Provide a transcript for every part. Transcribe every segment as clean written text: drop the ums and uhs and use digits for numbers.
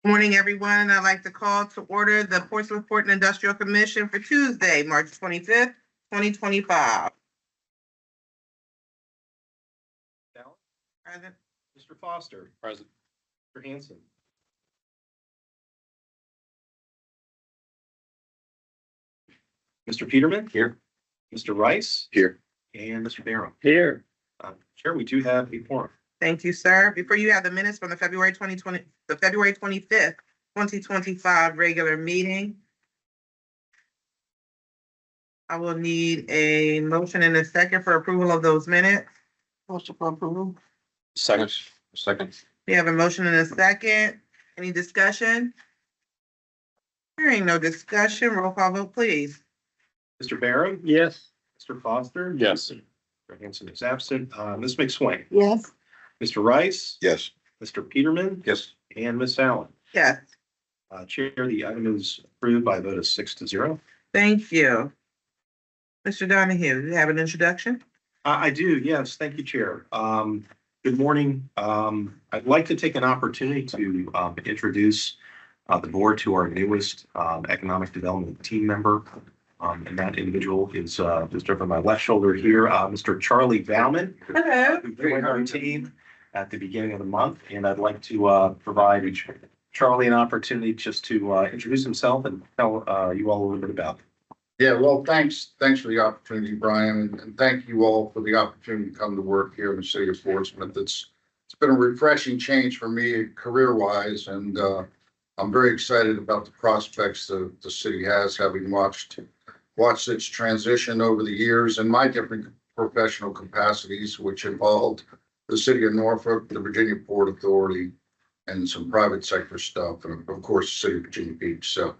Morning, everyone. I'd like to call to order the Portsmouth Port and Industrial Commission for Tuesday, March 25th, 2025. Present. Mr. Foster. Present. Mr. Hanson. Mr. Peterman. Here. Mr. Rice. Here. And Mr. Barrow. Here. Chair, we do have a quorum. Thank you, sir. Before you have the minutes from the February 25th, 2025 regular meeting. I will need a motion and a second for approval of those minutes. Motion for approval. Second. We have a motion and a second. Any discussion? Hearing no discussion, roll call vote, please. Mr. Barrow. Yes. Mr. Foster. Yes. Mr. Hanson is absent. Ms. McSwain. Yes. Mr. Rice. Yes. Mr. Peterman. Yes. And Ms. Allen. Yes. Chair, the item is approved by a vote of 6-0. Thank you. Mr. Donahue, you have an introduction? I do, yes. Thank you, Chair. Good morning. I'd like to take an opportunity to introduce the board to our newest economic development team member. And that individual is just over my left shoulder here, Mr. Charlie Bauman. Hello. Who joined our team at the beginning of the month. And I'd like to provide Charlie an opportunity just to introduce himself and tell you all a little bit about him. Yeah, well, thanks for the opportunity, Brian, and thank you all for the opportunity to come to work here in the city of Portsmouth. It's been a refreshing change for me career-wise, and I'm very excited about the prospects that the city has, having watched its transition over the years in my different professional capacities, which involved the city of Norfolk, the Virginia Port Authority, and some private sector stuff, and of course, the city of Virginia Beach. So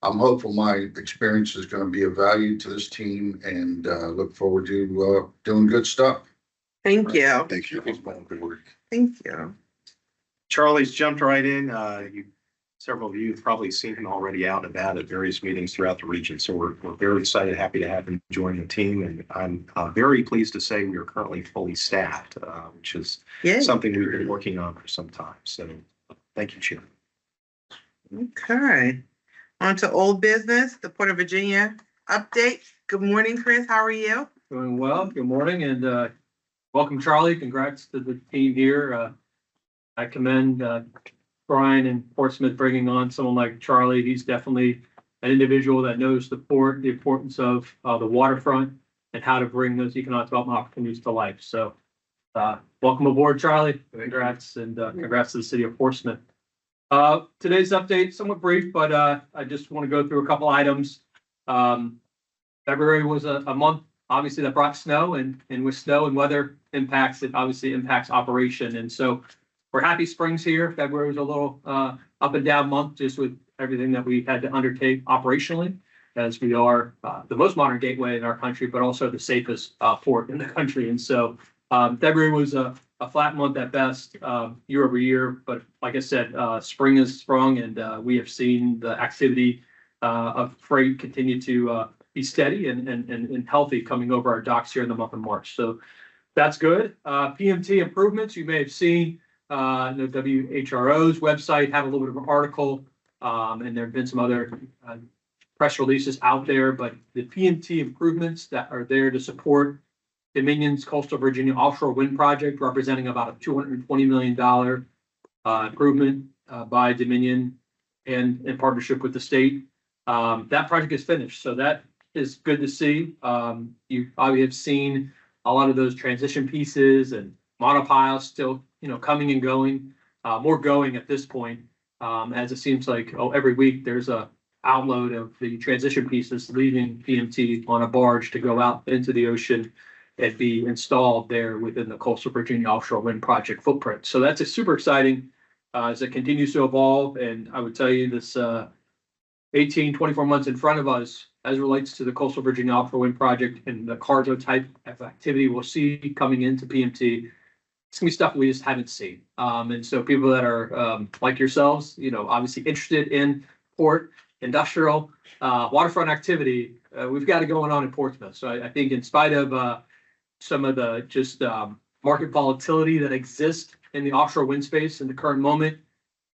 I'm hopeful my experience is going to be of value to this team, and look forward to doing good stuff. Thank you. Thank you. Good work. Thank you. Charlie's jumped right in. Several of you have probably seen him already out and about at various meetings throughout the region. So we're very excited, happy to have him join the team. And I'm very pleased to say we are currently fully staffed, which is something we've been working on for some time. So thank you, Chair. Okay. On to old business, the Port of Virginia update. Good morning, Chris. How are you? Doing well. Good morning, and welcome, Charlie. Congrats to the team here. I commend Brian and Portsmouth bringing on someone like Charlie. He's definitely an individual that knows the port, the importance of the waterfront, and how to bring those economic development opportunities to life. So welcome aboard, Charlie. Congrats, and congrats to the city of Portsmouth. Today's update, somewhat brief, but I just want to go through a couple items. February was a month, obviously, that brought snow, and with snow and weather impacts, it obviously impacts operation. And so we're happy spring's here. February was a little up and down month, just with everything that we had to undertake operationally, as we are the most modern gateway in our country, but also the safest port in the country. And so February was a flat month at best, year over year. But like I said, spring is sprung, and we have seen the activity of freight continue to be steady and healthy coming over our docks here in the month of March. So that's good. PMT improvements, you may have seen the WHRO's website had a little bit of an article, and there have been some other press releases out there, but the PMT improvements that are there to support Dominion's Coastal Virginia Offshore Wind Project, representing about a $220 million improvement by Dominion and in partnership with the state. That project is finished, so that is good to see. You probably have seen a lot of those transition pieces and monopiles still, coming and going, more going at this point, as it seems like every week there's a outload of the transition pieces leaving PMT on a barge to go out into the ocean and be installed there within the Coastal Virginia Offshore Wind Project footprint. So that's super exciting as it continues to evolve. And I would tell you this 24 months in front of us as it relates to the Coastal Virginia Offshore Wind Project and the cargo type of activity we'll see coming into PMT. It's gonna be stuff we just haven't seen. And so people that are like yourselves, obviously interested in port, industrial, waterfront activity, we've got it going on in Portsmouth. So I think in spite of some of the just market volatility that exists in the offshore wind space in the current moment,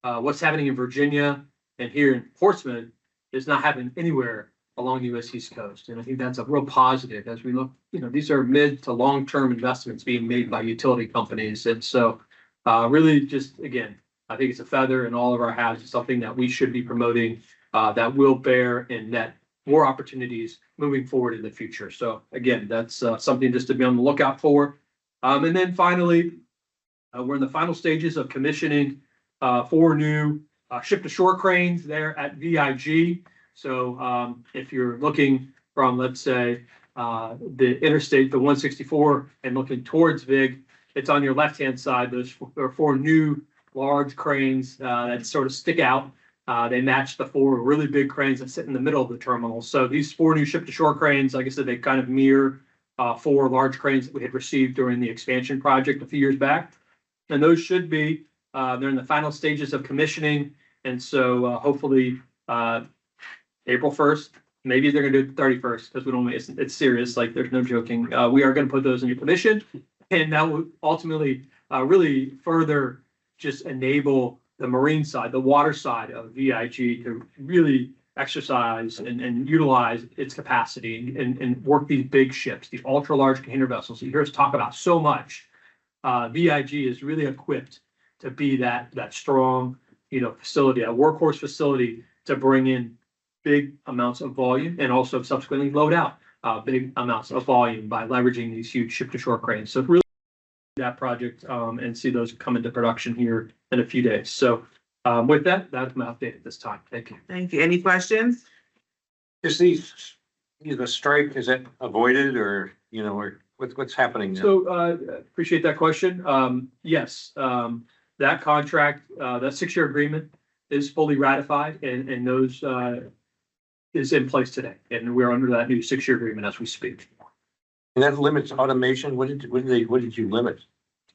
what's happening in Virginia and here in Portsmouth is not happening anywhere along the U.S. East Coast. And I think that's a real positive as we look, these are mid to long-term investments being made by utility companies. And so really just, again, I think it's a feather in all of our hats. It's something that we should be promoting that will bear and net more opportunities moving forward in the future. So again, that's something just to be on the lookout for. And then finally, we're in the final stages of commissioning 4 new ship-to-shore cranes there at VIG. So if you're looking from, let's say, the interstate, the 164, and looking towards VIG, it's on your left-hand side. There are 4 new large cranes that sort of stick out. They match the 4 really big cranes that sit in the middle of the terminal. So these 4 new ship-to-shore cranes, like I said, they kind of mirror 4 large cranes that we had received during the expansion project a few years back. And those should be, they're in the final stages of commissioning. And so hopefully April 1st, maybe they're going to do it the 31st because we don't, it's serious. Like there's no joking. We are going to put those into commission, and that will ultimately really further just enable the marine side, the water side of VIG to really exercise and utilize its capacity and work these big ships, the ultra large container vessels you hear us talk about so much. VIG is really equipped to be that strong, facility, a workhorse facility to bring in big amounts of volume and also subsequently load out big amounts of volume by leveraging these huge ship-to-shore cranes. So really that project and see those come into production here in a few days. So with that, that's my update at this time. Thank you. Thank you. Any questions? Is the strike, is it avoided or, or what's happening now? So appreciate that question. Yes, that contract, that 6-year agreement is fully ratified and those is in place today. And we're under that new 6-year agreement as we speak. And that limits automation. What did you limit?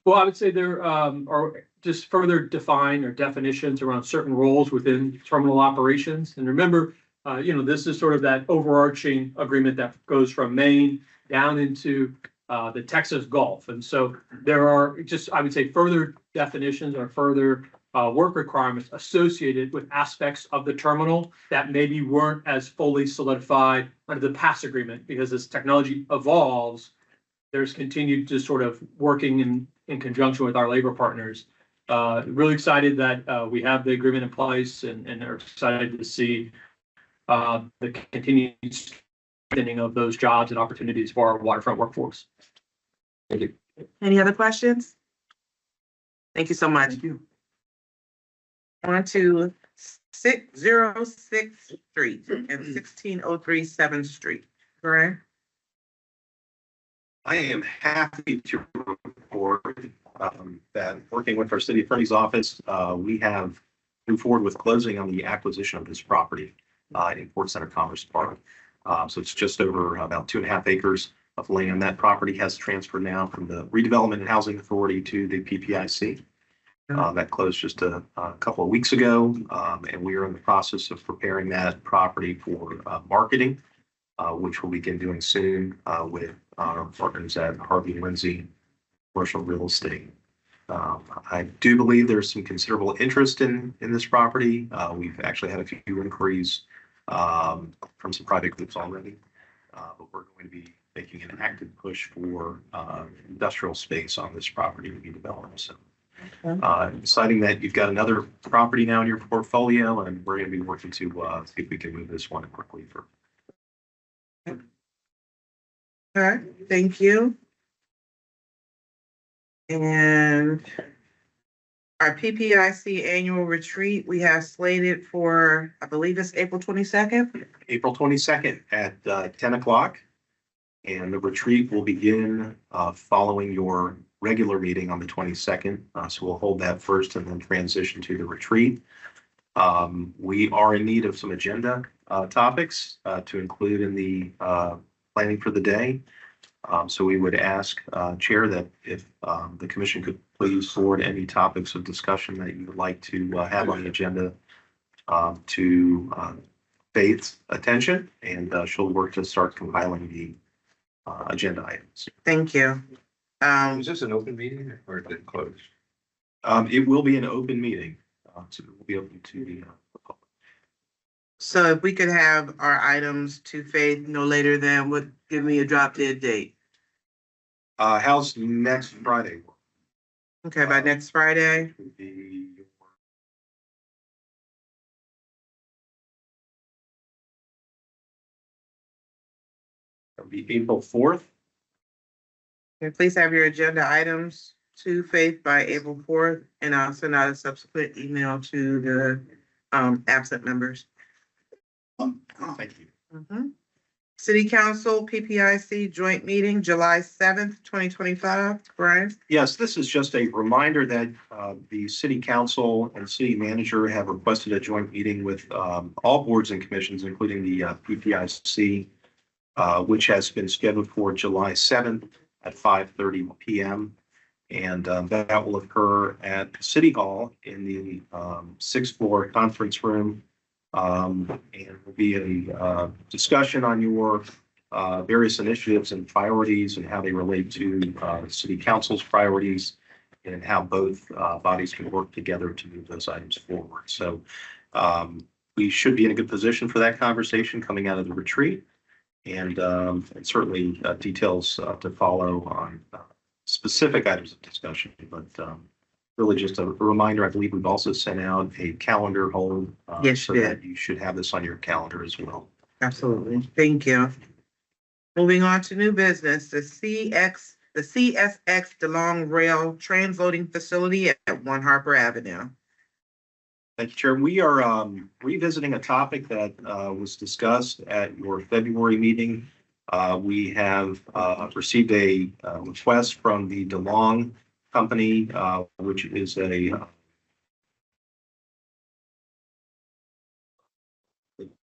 Well, I would say there are just further define or definitions around certain roles within terminal operations. And remember, this is sort of that overarching agreement that goes from Maine down into the Texas Gulf. And so there are just, I would say, further definitions or further work requirements associated with aspects of the terminal that maybe weren't as fully solidified under the past agreement, because as technology evolves, there's continued to sort of working in conjunction with our labor partners. Really excited that we have the agreement in place and are excited to see the continued strengthening of those jobs and opportunities for our waterfront workforce. Thank you. Any other questions? Thank you so much. Thank you. On to 6006th Street and 1603 7th Street, correct? I am happy to report that working with our city attorney's office, we have moved forward with closing on the acquisition of this property in Port Center Commerce Park. So it's just over about 2.5 acres of land. That property has transferred now from the Redevelopment and Housing Authority to the PPIC. That closed just a couple of weeks ago, and we are in the process of preparing that property for marketing, which we'll begin doing soon with our partners at Harvey Lindsay Commercial Real Estate. I do believe there's some considerable interest in this property. We've actually had a few inquiries from some private groups already, but we're going to be making an active push for industrial space on this property to be developed. So exciting that you've got another property now in your portfolio, and we're going to be working to see if we can move this one quickly for. All right, thank you. And our PPIC annual retreat, we have slated for, I believe it's April 22nd. April 22nd at 10 o'clock. And the retreat will begin following your regular meeting on the 22nd. So we'll hold that first and then transition to the retreat. We are in need of some agenda topics to include in the planning for the day. So we would ask Chair that if the commission could please forward any topics of discussion that you would like to have on the agenda to Faith's attention, and she'll work to start compiling the agenda items. Thank you. Is this an open meeting or is it closed? It will be an open meeting. so it will be open to the public. So if we could have our items to Faith no later than, would give me a drop dead date. How's next Friday? Okay, by next Friday. Would be That'll be April 4th. Okay, please have your agenda items to Faith by April 4th, and I'll send out a subsequent email to the absent members. Thank you. Mhm. City Council PPIC joint meeting, July 7th, 2025. Brian? Yes, this is just a reminder that the city council and city manager have requested a joint meeting with all boards and commissions, including the PPIC, which has been scheduled for July 7th at 5:30 p.m. And that will occur at City Hall in the 6th floor conference room. And will be a discussion on your various initiatives and priorities and how they relate to the city council's priorities and how both bodies can work together to move those items forward. So we should be in a good position for that conversation coming out of the retreat, and certainly details to follow on specific items of discussion, but really just a reminder. I believe we've also sent out a calendar hold. Yes, so you that did. you should have this on your calendar as well. Absolutely. Thank you. Moving on to new business, the CSX DeLong Rail Transloading Facility at 1 Harper Avenue. Thank you, Chair. We are revisiting a topic that was discussed at your February meeting. We have received a request from the DeLong Company, which is a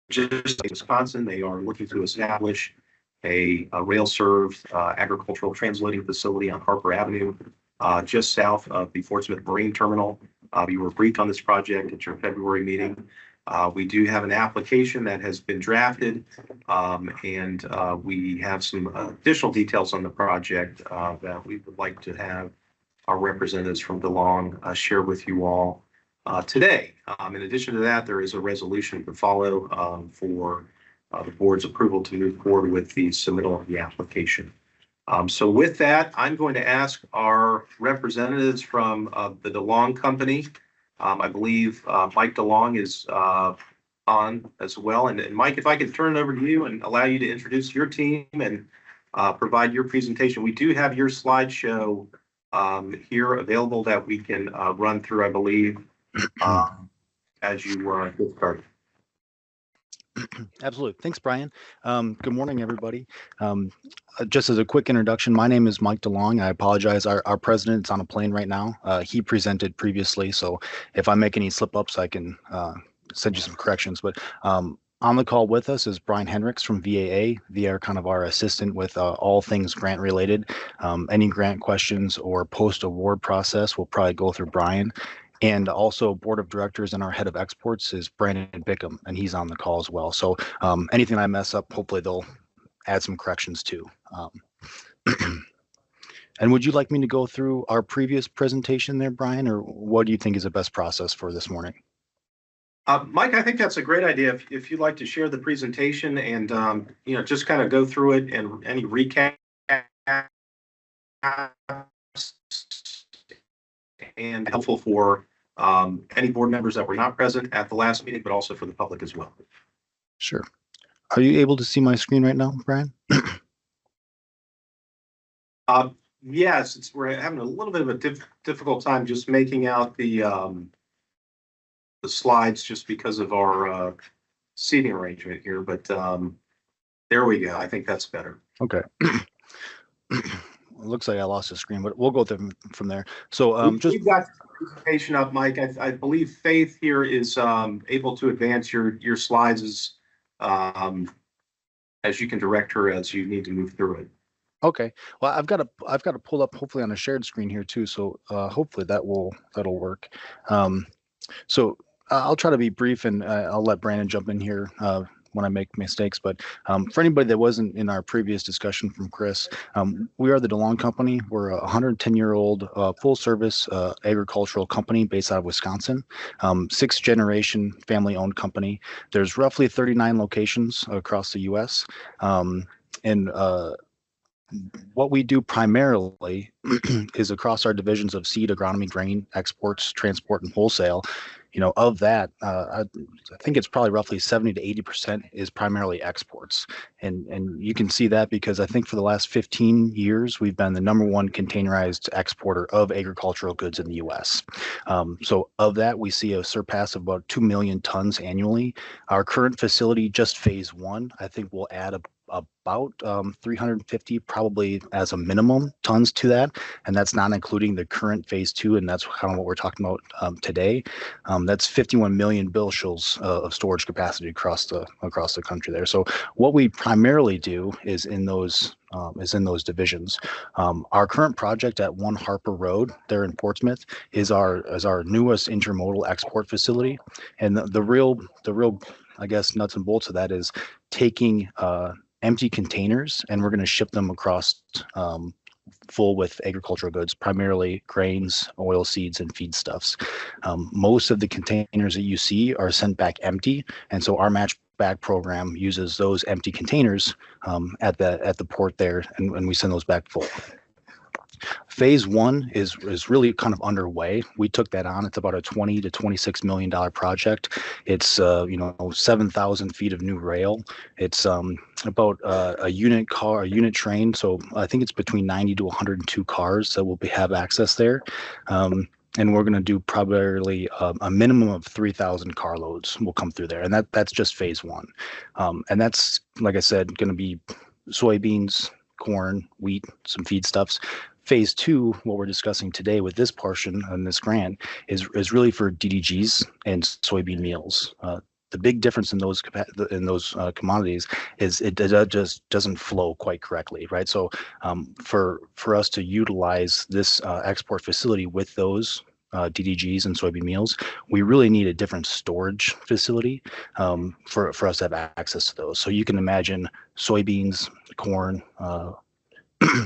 just in Wisconsin. They are looking to establish a rail-served agricultural transloading facility on Harper Avenue, just south of the Portsmouth Marine Terminal. You were briefed on this project at your February meeting. We do have an application that has been drafted, and we have some additional details on the project that we would like to have our representatives from DeLong share with you all today. In addition to that, there is a resolution to follow for the board's approval to move forward with the submittal of the application. So with that, I'm going to ask our representatives from the DeLong Company. I believe Mike DeLong is on as well. And Mike, if I could turn it over to you and allow you to introduce your team and provide your presentation. We do have your slideshow here available that we can run through, I believe, as you get started. Absolutely. Thanks, Brian. Good morning, everybody. Just as a quick introduction, my name is Mike DeLong. I apologize. Our president's on a plane right now. He presented previously, so if I make any slip-ups, I can send you some corrections. But on the call with us is Brian Henricks from VAA. They are kind of our assistant with all things grant related. Any grant questions or post-award process will probably go through Brian. And also board of directors and our head of exports is Brandon Bickham, and he's on the call as well. So anything I mess up, hopefully they'll add some corrections too. And would you like me to go through our previous presentation there, Brian, or what do you think is the best process for this morning? Mike, I think that's a great idea. If you'd like to share the presentation and just kind of go through it and any recap and helpful for any board members that were not present at the last meeting, but also for the public as well. Sure. Are you able to see my screen right now, Brian? Yes, we're having a little bit of a difficult time just making out the slides just because of our seating arrangement here, but there we go. I think that's better. Okay. It looks like I lost the screen, but we'll go from there. So we've got the presentation up, Mike. I believe Faith here is able to advance your slides as you can direct her as you need to move through it. Okay. Well, I've got to pull up hopefully on a shared screen here too. So hopefully that'll work. So I'll try to be brief and I'll let Brandon jump in here when I make mistakes. But for anybody that wasn't in our previous discussion from Chris, we are the DeLong Company. We're a 110-year-old full service agricultural company based out of Wisconsin, sixth generation family owned company. There's roughly 39 locations across the U.S. And what we do primarily is across our divisions of seed, agronomy, grain, exports, transport, and wholesale. Of that, I think it's probably roughly 70 to 80% is primarily exports. And you can see that because I think for the last 15 years, we've been the number one containerized exporter of agricultural goods in the U.S. So of that, we see a surpass of about 2 million tons annually. Our current facility, just phase one, I think will add about 350 probably as a minimum tons to that, and that's not including the current phase two, and that's kind of what we're talking about today. That's 51 million bushels of storage capacity across the country there. So what we primarily do is in those divisions. Our current project at 1 Harper Road there in Portsmouth is our newest intermodal export facility, and the real I guess nuts and bolts of that is taking empty containers, and we're going to ship them across full with agricultural goods, primarily grains, oil seeds, and feedstuffs. Most of the containers that you see are sent back empty, and so our match bag program uses those empty containers at the port there, and we send those back full. Phase one is really kind of underway. We took that on. It's about a $20 to $26 million project. It's 7,000 feet of new rail. It's about a unit train. So I think it's between 90 to 102 cars that will have access there. And we're going to do probably a minimum of 3,000 carloads will come through there, and that's just phase one. And that's, like I said, going to be soybeans, corn, wheat, some feedstuffs. Phase two, what we're discussing today with this portion and this grant is really for DDGs and soybean meals. The big difference in those commodities is it just doesn't flow quite correctly, right? So for us to utilize this export facility with those DDGs and soybean meals, we really need a different storage facility for us to have access to those. So you can imagine soybeans, corn,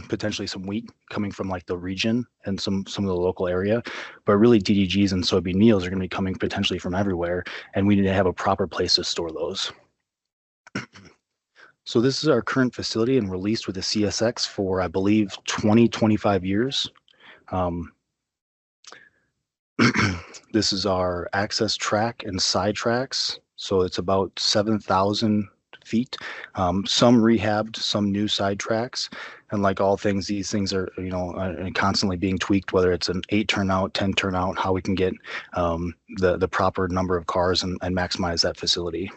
potentially some wheat coming from like the region and some of the local area, but really DDGs and soybean meals are going to be coming potentially from everywhere, and we need to have a proper place to store those. So this is our current facility, and we're leased with the CSX for, I believe, 20-25 years. This is our access track and side tracks. So it's about 7,000 feet, some rehabbed, some new side tracks. And like all things, these things are, constantly being tweaked, whether it's an 8 turnout, 10 turnout, how we can get the proper number of cars and maximize that facility.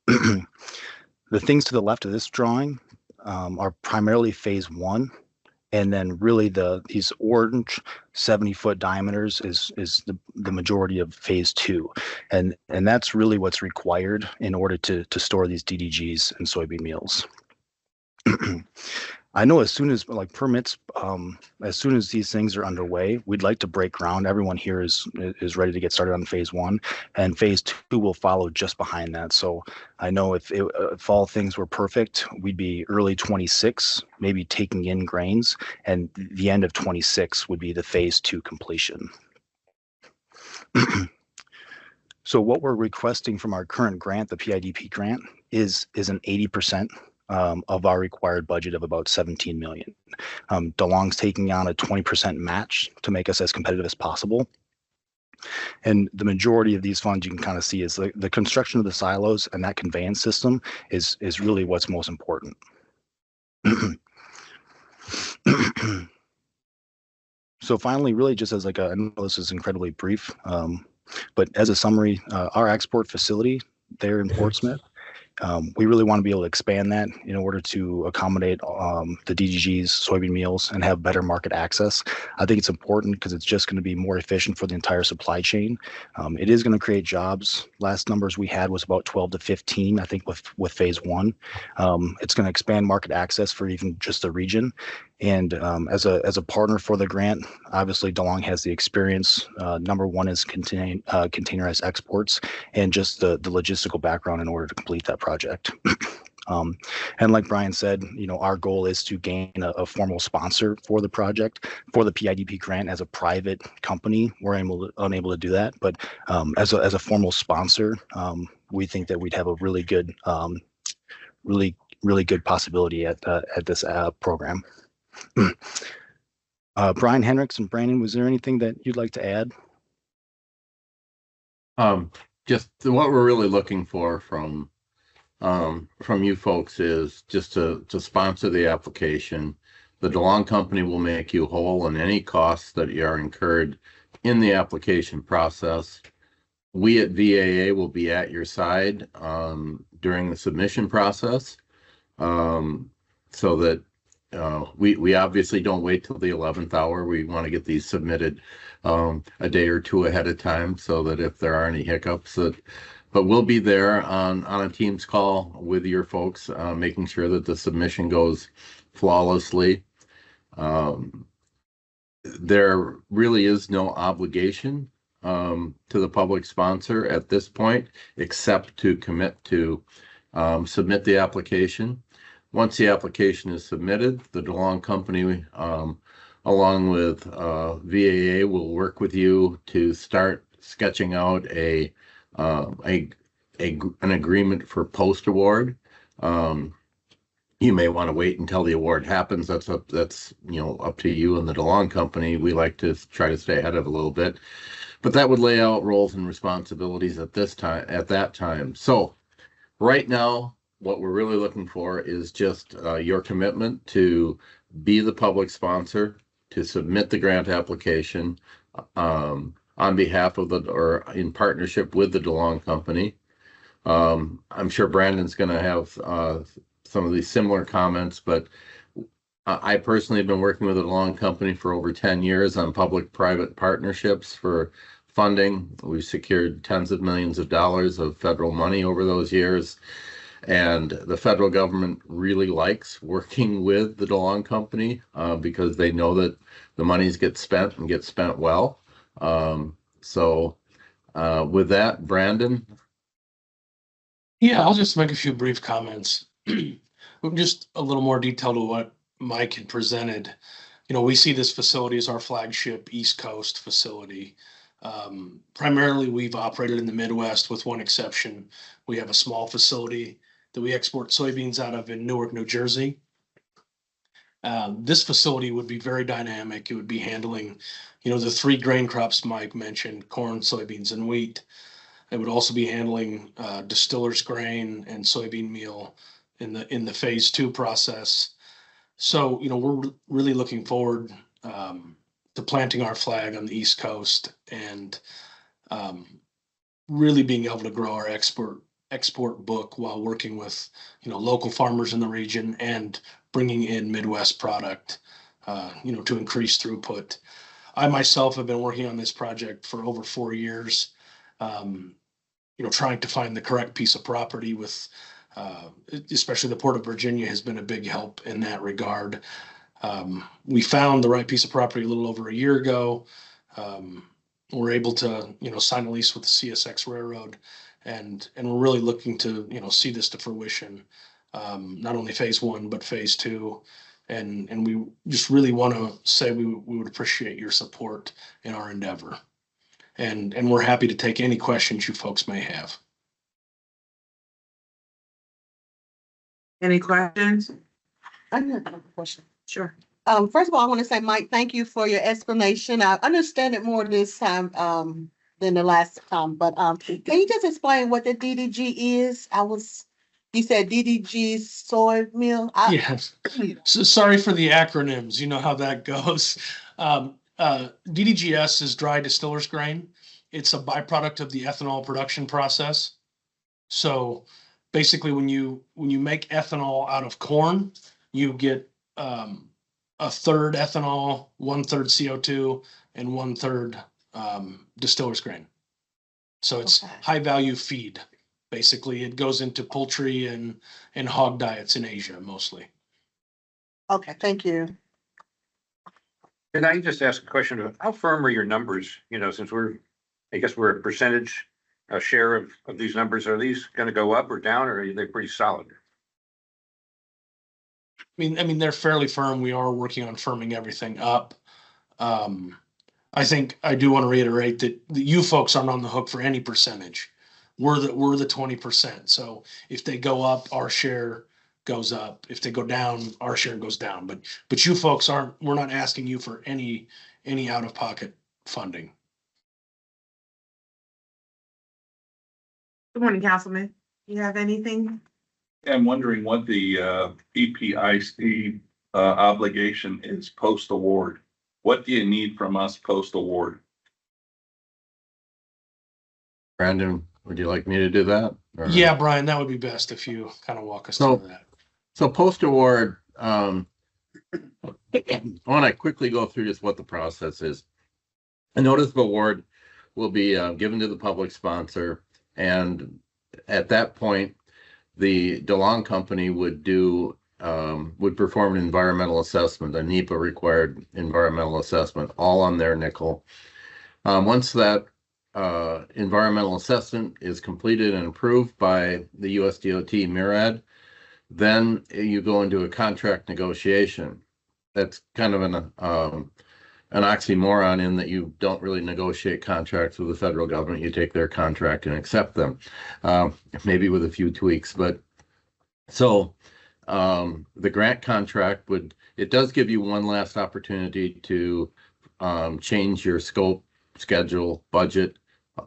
The things to the left of this drawing are primarily phase one. And then really these orange 70-foot diameters is the majority of phase two. And that's really what's required in order to store these DDGs and soybean meals. I know as soon as permits, as soon as these things are underway, we'd like to break ground. Everyone here is ready to get started on phase one, and phase two will follow just behind that. So I know if all things were perfect, we'd be early 26, maybe taking in grains, and the end of 26 would be the phase two completion. So what we're requesting from our current grant, the PIDP grant, is an 80%. Of our required budget of about 17 million. DeLong's taking on a 20% match to make us as competitive as possible. And the majority of these funds you can kind of see is the construction of the silos, and that conveyance system is really what's most important. So finally, really just as I know this is incredibly brief, but as a summary, our export facility there in Portsmouth, we really want to be able to expand that in order to accommodate the DDGs, soybean meals, and have better market access. I think it's important because it's just going to be more efficient for the entire supply chain. It is going to create jobs. Last numbers we had was about 12 to 15, I think, with phase one. It's going to expand market access for even just the region. And as a partner for the grant, obviously DeLong has the experience. Number one is containerized exports and just the logistical background in order to complete that project. And like Brian said, our goal is to gain a formal sponsor for the project. For the PIDP grant as a private company, we're unable to do that. But as a formal sponsor, we think that we'd have a really good, really good possibility at this program. Brian, Hendricks, and Brandon, was there anything that you'd like to add? Just what we're really looking for from you folks is just to sponsor the application. The DeLong company will make you whole on any costs that you are incurred in the application process. We at VAA will be at your side during the submission process, so that we obviously don't wait till the 11th hour. We want to get these submitted a day or two ahead of time, so that if there are any hiccups, but we'll be there on a Teams call with your folks, making sure that the submission goes flawlessly. There really is no obligation to the public sponsor at this point, except to commit to submit the application. Once the application is submitted, the DeLong company, along with VAA, will work with you to start sketching out an agreement for post-award. You may want to wait until the award happens. That's up to you and the DeLong company. We like to try to stay ahead of it a little bit, but that would lay out roles and responsibilities at that time. So right now, what we're really looking for is just your commitment to be the public sponsor, to submit the grant application on behalf of or in partnership with the DeLong company. I'm sure Brandon's going to have some of these similar comments, but I personally have been working with the DeLong company for over 10 years on public-private partnerships for funding. We've secured tens of millions of dollars of federal money over those years. And the federal government really likes working with the DeLong company because they know that the monies get spent and get spent well. So with that, Brandon. Yeah, I'll just make a few brief comments. Just a little more detail to what Mike had presented. We see this facility as our flagship East Coast facility. Primarily, we've operated in the Midwest with one exception. We have a small facility that we export soybeans out of in Newark, New Jersey. This facility would be very dynamic. It would be handling, the three grain crops Mike mentioned: corn, soybeans, and wheat. It would also be handling distillers grain and soybean meal in the phase 2 process. So, we're really looking forward to planting our flag on the East Coast and really being able to grow our export book while working with local farmers in the region and bringing in Midwest product to increase throughput. I myself have been working on this project for over 4 years, trying to find the correct piece of property with especially the Port of Virginia has been a big help in that regard. We found the right piece of property a little over a year ago. We're able to sign a lease with the CSX Railroad, and we're really looking to see this to fruition, not only phase 1 but phase 2, and we just really want to say we would appreciate your support in our endeavor, and we're happy to take any questions you folks may have. Any questions? I have a question. Sure. First of all, I want to say, Mike, thank you for your explanation. I understand it more this time than the last time, but can you just explain what the DDG is? You said DDG soy meal? Yes. So sorry for the acronyms. You know how that goes. DDGS is dry distillers grain. It's a byproduct of the ethanol production process. So basically, when you make ethanol out of corn, you get a third ethanol, 1/3 CO2, and 1/3 distillers grain. So it's high value feed. Basically, it goes into poultry and hog diets in Asia mostly. Okay, thank you. Can I just ask a question of how firm are your numbers? You know, since I guess we're a percentage, a share of these numbers, are these gonna go up or down, or are they pretty solid? I mean, they're fairly firm. We are working on firming everything up. I think I do want to reiterate that you folks aren't on the hook for any percentage. We're the 20%. So if they go up, our share goes up. If they go down, our share goes down. But you folks we're not asking you for any out of pocket funding. Good morning, Councilman. You have anything? I'm wondering what the PPIC obligation is post-award. What do you need from us post-award? Brandon, would you like me to do that? Or- Yeah, Brian, that would be best if you kind of walk us So- through that. So post-award, I want to quickly go through just what the process is. A notice of award will be given to the public sponsor, and at that point, the DeLong company would perform an environmental assessment, a NEPA required environmental assessment, all on their nickel. Once that environmental assessment is completed and approved by the USDOT MIRAD, then you go into a contract negotiation. That's kind of an oxymoron in that you don't really negotiate contracts with the federal government. You take their contract and accept them, maybe with a few tweaks. But so the grant contract it does give you one last opportunity to change your scope, schedule, budget.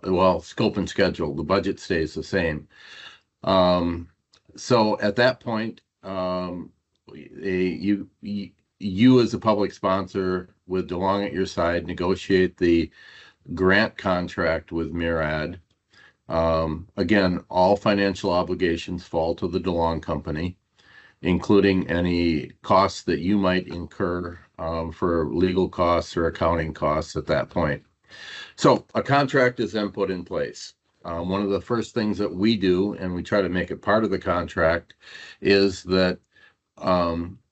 Well, scope and schedule. The budget stays the same. So at that point, you as a public sponsor with DeLong at your side negotiate the grant contract with MIRAD. Again, all financial obligations fall to the DeLong company, including any costs that you might incur for legal costs or accounting costs at that point. So a contract is then put in place. One of the first things that we do, and we try to make it part of the contract, is that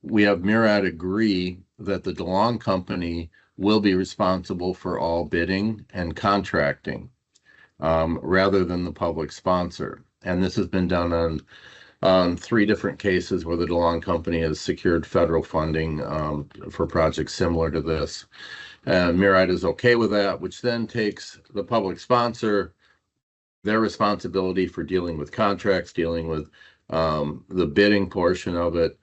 we have MIRAD agree that the DeLong company will be responsible for all bidding and contracting rather than the public sponsor. And this has been done on 3 different cases where the DeLong company has secured federal funding for projects similar to this. And MIRAD is okay with that, which then takes the public sponsor their responsibility for dealing with contracts, dealing with the bidding portion of it.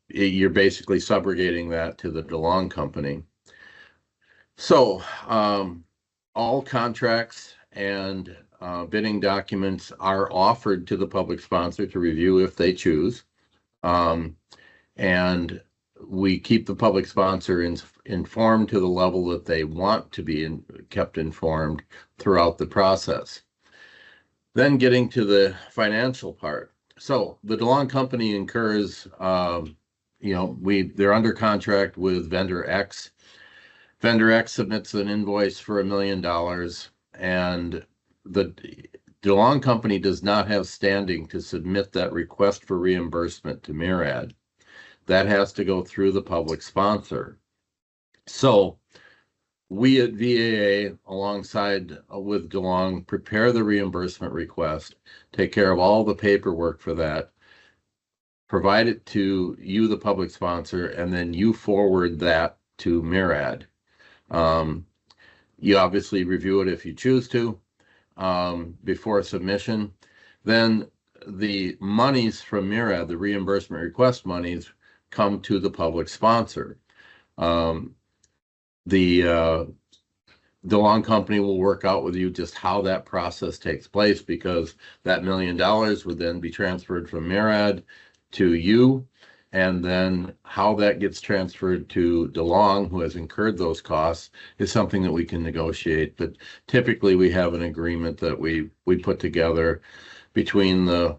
You're basically subrogating that to the DeLong company. So all contracts and bidding documents are offered to the public sponsor to review if they choose. And we keep the public sponsor informed to the level that they want to be kept informed throughout the process. Then getting to the financial part. So the DeLong company incurs, they're under contract with vendor X. Vendor X submits an invoice for $1 million, and the DeLong company does not have standing to submit that request for reimbursement to MIRAD. That has to go through the public sponsor. So we at VAA, alongside with DeLong, prepare the reimbursement request, take care of all the paperwork for that, provide it to you, the public sponsor, and then you forward that to MIRAD. You obviously review it if you choose to before submission. Then the monies from MIRAD, the reimbursement request monies, come to the public sponsor. The DeLong company will work out with you just how that process takes place, because that $1 million would then be transferred from MIRAD to you, and then how that gets transferred to DeLong, who has incurred those costs, is something that we can negotiate. But typically we have an agreement that we put together between the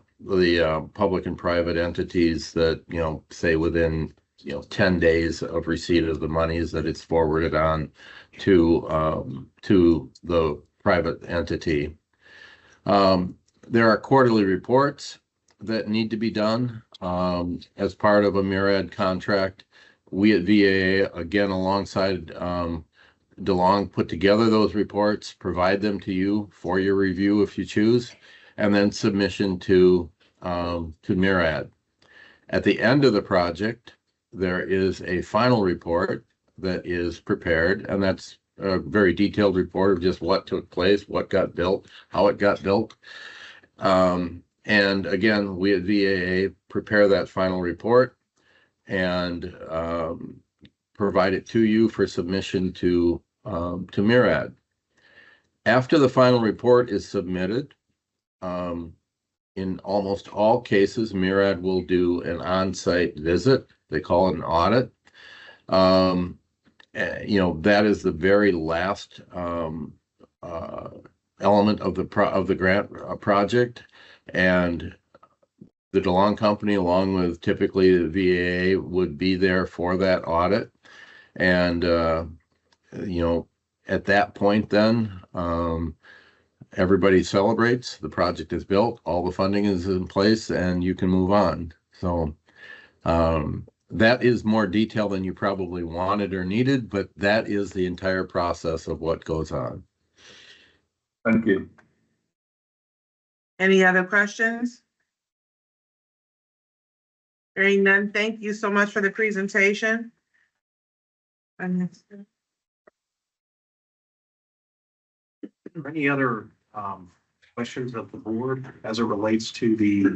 public and private entities that, say within 10 days of receipt of the monies, that it's forwarded on to the private entity. There are quarterly reports that need to be done as part of a MIRAD contract. we at VAA, again, alongside DeLong, put together those reports, provide them to you for your review if you choose, and then submission to MIRAD. At the end of the project, there is a final report that is prepared, and that's a very detailed report of just what took place, what got built, how it got built. And again, we at VAA prepare that final report and provide it to you for submission to MIRAD. After the final report is submitted, in almost all cases, MIRAD will do an on-site visit. They call it an audit. You know, that is the very last element of the grant project, and the DeLong Company, along with typically the VAA, would be there for that audit. And you know, at that point, then everybody celebrates. The project is built, all the funding is in place, and you can move on. So that is more detail than you probably wanted or needed, but that is the entire process of what goes on. Thank you. Any other questions? Hearing none, thank you so much for the presentation. Any other questions of the board as it relates to the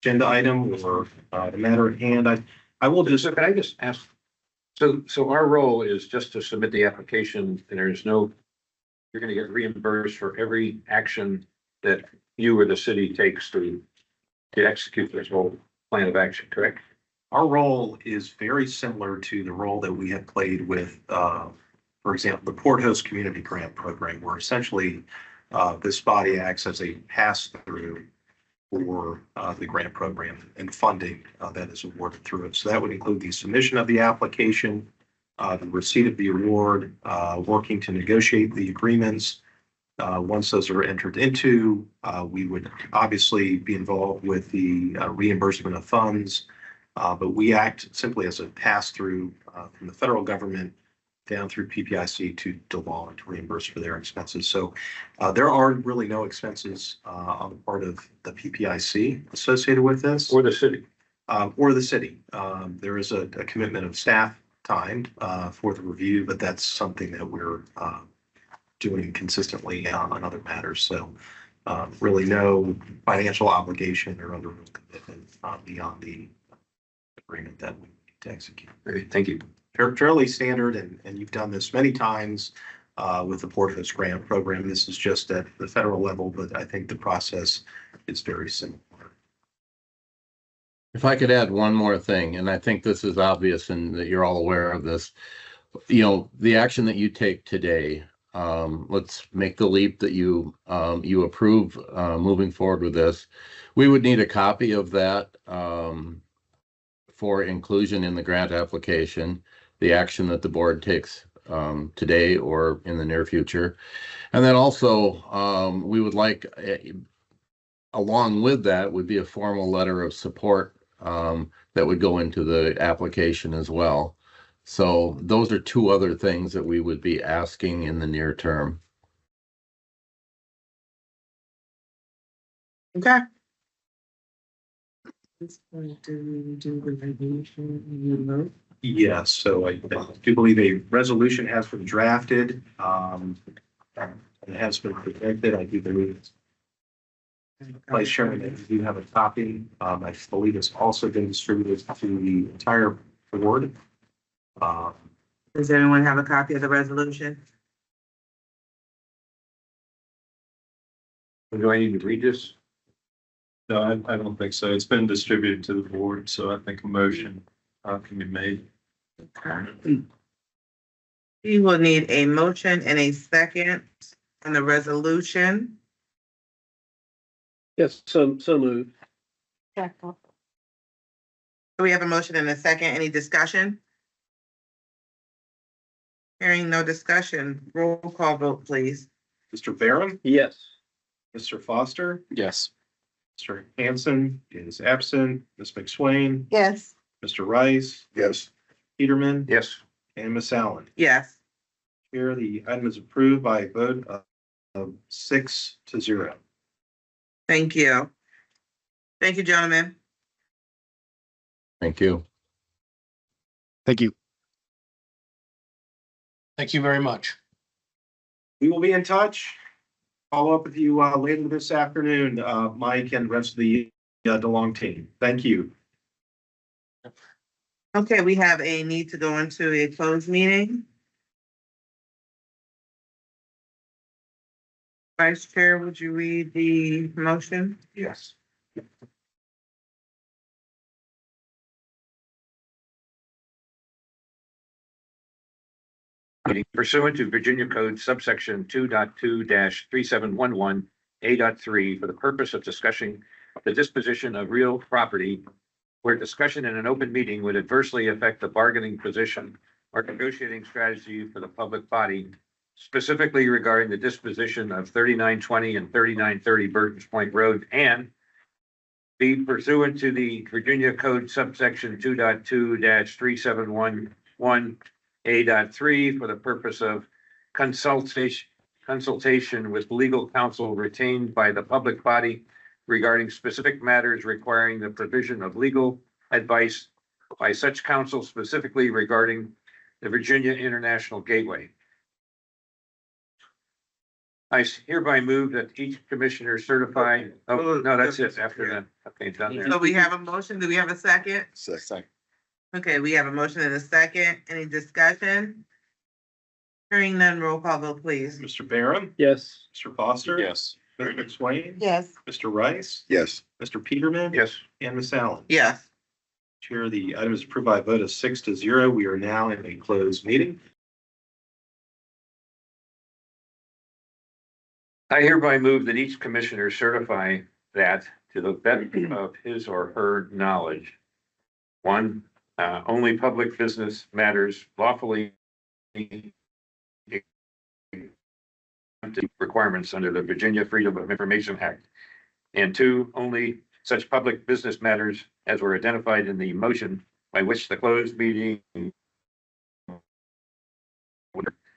agenda item or the matter at hand? I will just, So can I just ask, so our role is just to submit the application and there's no, you're gonna get reimbursed for every action that you or the city takes to execute this whole plan of action, correct? our role is very similar to the role that we have played with, for example, the Port Host Community Grant Program, where essentially this body acts as a pass-through for the grant program and funding that is awarded through it. So that would include the submission of the application, the receipt of the award, working to negotiate the agreements. Once those are entered into, we would obviously be involved with the reimbursement of funds, but we act simply as a pass-through from the federal government down through PPIC to DeLong to reimburse for their expenses. So there are really no expenses on the part of the PPIC associated with this. Or the city? Or the city. There is a commitment of staff time for the review, but that's something that we're doing consistently on other matters. So really no financial obligation or other commitment beyond the agreement that we need to execute. Great, thank you. Fairly standard, and you've done this many times with the Port Host Grant Program. This is just at the federal level, but I think the process is very similar. If I could add one more thing, and I think this is obvious and that you're all aware of this, you know, the action that you take today, let's make the leap that you approve moving forward with this. We would need a copy of that for inclusion in the grant application, the action that the board takes today or in the near future. And then also we would like, along with that would be a formal letter of support that would go into the application as well. So those are two other things that we would be asking in the near term. Okay. Yes, so I do believe a resolution has been drafted. It has been presented. I do believe Vice Chairman, if you have a copy, I believe it's also been distributed to the entire board. Does everyone have a copy of the resolution? Do I need to read this? No, I don't think so. It's been distributed to the board, so I think a motion can be made. Okay. We will need a motion and a second on the resolution. Yes, so moved. So we have a motion and a second. Any discussion? Hearing no discussion, roll call vote, please. Mr. Barron, Yes. Mr. Foster, Yes. Mr. Hanson is absent. Ms. McSwain, Yes. Mr. Rice, Yes. Peterman, Yes. and Miss Allen. Yes, Chair, the item is approved by a vote of 6-0. thank you. Thank you, gentlemen. Thank you. Thank you. Thank you very much. We will be in touch. Follow up with you later this afternoon, Mike and the rest of the DeLong team. Thank you. Okay, we have a need to go into a closed meeting. Vice Chair, would you read the motion? Yes. Pursuant to Virginia Code subsection 2.2-3711 A.3 for the purpose of discussing the disposition of real property where discussion in an open meeting would adversely affect the bargaining position or negotiating strategy for the public body, specifically regarding the disposition of 3920 and 3930 Burton's Point Road, and be pursuant to the Virginia Code subsection 2.2-3711 A.3 for the purpose of consultation with legal counsel retained by the public body regarding specific matters requiring the provision of legal advice by such counsel, specifically regarding the Virginia International Gateway. I hereby move that each commissioner certify, oh, no, that's it after that. Okay, done there. So we have a motion. Do we have a second? Second. Okay, we have a motion and a second. Any discussion? Hearing none, roll call vote, please. Mr. Barron, Yes. Mr. Foster. Yes. Ms. McSwain. Yes. Mr. Rice, Yes. Mr. Peterman. Yes. And Miss Allen. Yes, Chair, the item is approved by a vote of 6-0. We are now in a closed meeting. I hereby move that each commissioner certify that to the best of his or her knowledge. One, only public business matters lawfully requirements under the Virginia Freedom of Information Act. And two, only such public business matters as were identified in the motion by which the closed meeting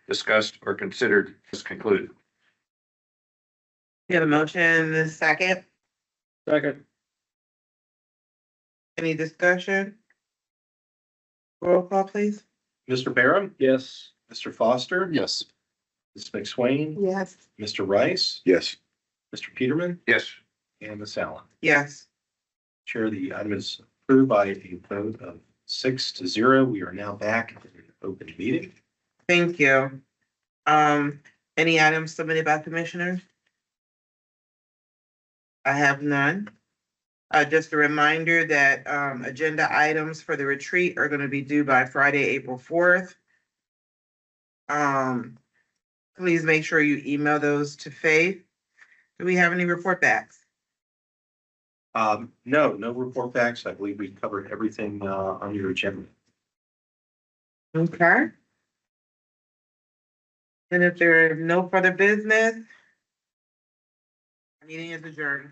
discussed or considered is concluded. we have a motion and a second. Second. Any discussion? Roll call, please. Mr. Barron, Yes. Mr. Foster. Yes. Ms. McSwain, Yes. Mr. Rice, Yes. Mr. Peterman, Yes. and Miss Allen. Yes, Chair, the item is approved by a vote of 6-0. We are now back in an open meeting. thank you. Any items submitted by commissioners? I have none. Just a reminder that, agenda items for the retreat are gonna be due by Friday, April 4th. Please make sure you email those to Faith. Do we have any report backs? No report backs. I believe we covered everything on your agenda. Okay. And if there is no further business, meeting is adjourned.